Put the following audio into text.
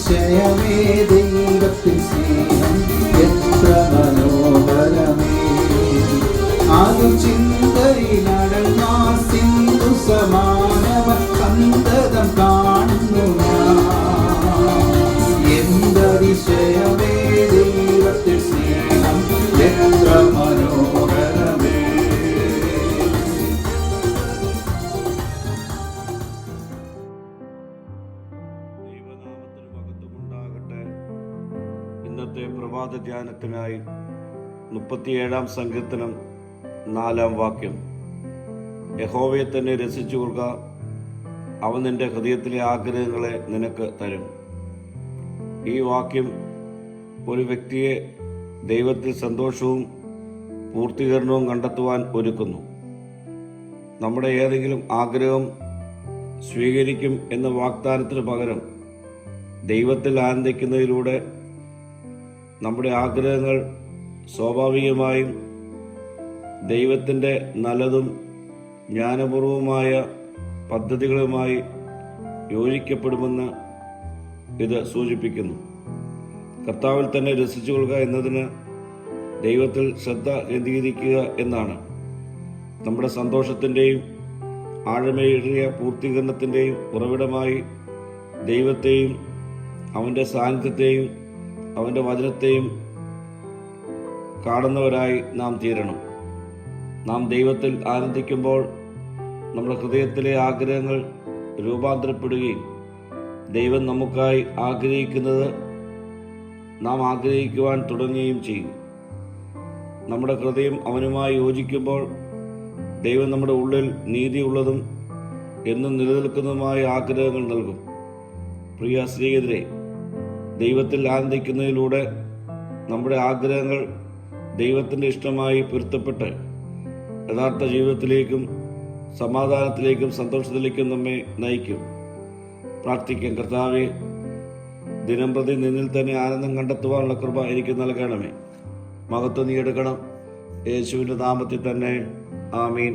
അതിശയമേ ദൈവത്തിൻ സ്നേഹം എത്ര മനോഹരമേ. ആദ്യം ചിന്തയിലടങ്ങ സിന്ധു സമാനമ സന്തതം കാണുന്നു ഞാൻ. എന്തതിശയമേ ദൈവത്തിൻ സ്നേഹം എത്ര മനോഹരമേ. ഇന്നത്തെ പ്രഭാത ധ്യാനത്തിനായി 37-ാം സങ്കീർത്തനം 4-ാം വാക്യം. യഹോവയെ തന്നെ രസിച്ചു കൊള്ളുക, അവൻ നിന്റെ ഹൃദയത്തിലെ ആഗ്രഹങ്ങളെ നിനക്ക് തരും. ഈ വാക്യം ഒരു വ്യക്തിയെ ദൈവത്തിൽ സന്തോഷവും പൂർത്തീകരണവും കണ്ടെത്തുവാൻ ഒരുക്കുന്നു. നമ്മുടെ ഏതെങ്കിലും ആഗ്രഹം സ്വീകരിക്കും എന്ന വാഗ്ദാനത്തിന് പകരം ദൈവത്തിൽ ആനന്ദിക്കുന്നതിലൂടെ നമ്മുടെ ആഗ്രഹങ്ങൾ സ്വാഭാവികമായും ദൈവത്തിൻ്റെ നല്ലതും ജ്ഞാനപൂർവമായ പദ്ധതികളുമായി യോജിക്കപ്പെടുമെന്ന് ഇത് സൂചിപ്പിക്കുന്നു. കർത്താവിൽ തന്നെ രസിച്ചു കൊള്ളുക എന്നതിന് ദൈവത്തിൽ ശ്രദ്ധ കേന്ദ്രീകരിക്കുക എന്നാണ്. നമ്മുടെ സന്തോഷത്തിൻ്റെയും ആഴമേറിയ പൂർത്തീകരണത്തിൻ്റെയും ഉറവിടമായി ദൈവത്തെയും അവൻ്റെ സാന്നിധ്യത്തെയും അവൻ്റെ വചനത്തെയും കാണുന്നവരായി നാം തീരണം. നാം ദൈവത്തിൽ ആനന്ദിക്കുമ്പോൾ നമ്മുടെ ഹൃദയത്തിലെ ആഗ്രഹങ്ങൾ രൂപാന്തരപ്പെടുകയും ദൈവം നമുക്കായി ആഗ്രഹിക്കുന്നത് നാം ആഗ്രഹിക്കുവാൻ തുടങ്ങുകയും ചെയ്യും. നമ്മുടെ ഹൃദയം അവനുമായി യോജിക്കുമ്പോൾ ദൈവം നമ്മുടെ ഉള്ളിൽ നീതിയുള്ളതും എന്നും നിലനിൽക്കുന്നതുമായ ആഗ്രഹങ്ങൾ നൽകും. പ്രിയ സ്നേഹിതരെ, ദൈവത്തിൽ ആനന്ദിക്കുന്നതിലൂടെ നമ്മുടെ ആഗ്രഹങ്ങൾ ദൈവത്തിൻ്റെ ഇഷ്ടമായി പൊരുത്തപ്പെട്ട് യഥാർത്ഥ ജീവിതത്തിലേക്കും സമാധാനത്തിലേക്കും സന്തോഷത്തിലേക്കും നമ്മെ നയിക്കും. പ്രാർത്ഥിക്കാം. കർത്താവേ, ദിനംപ്രതി നിന്നിൽ തന്നെ ആനന്ദം കണ്ടെത്തുവാനുള്ള കൃപ എനിക്ക് നൽകണമേ. മഹത്വം നീ എടുക്കണം. യേശുവിൻ്റെ നാമത്തിൽ തന്നെ. ആമീൻ.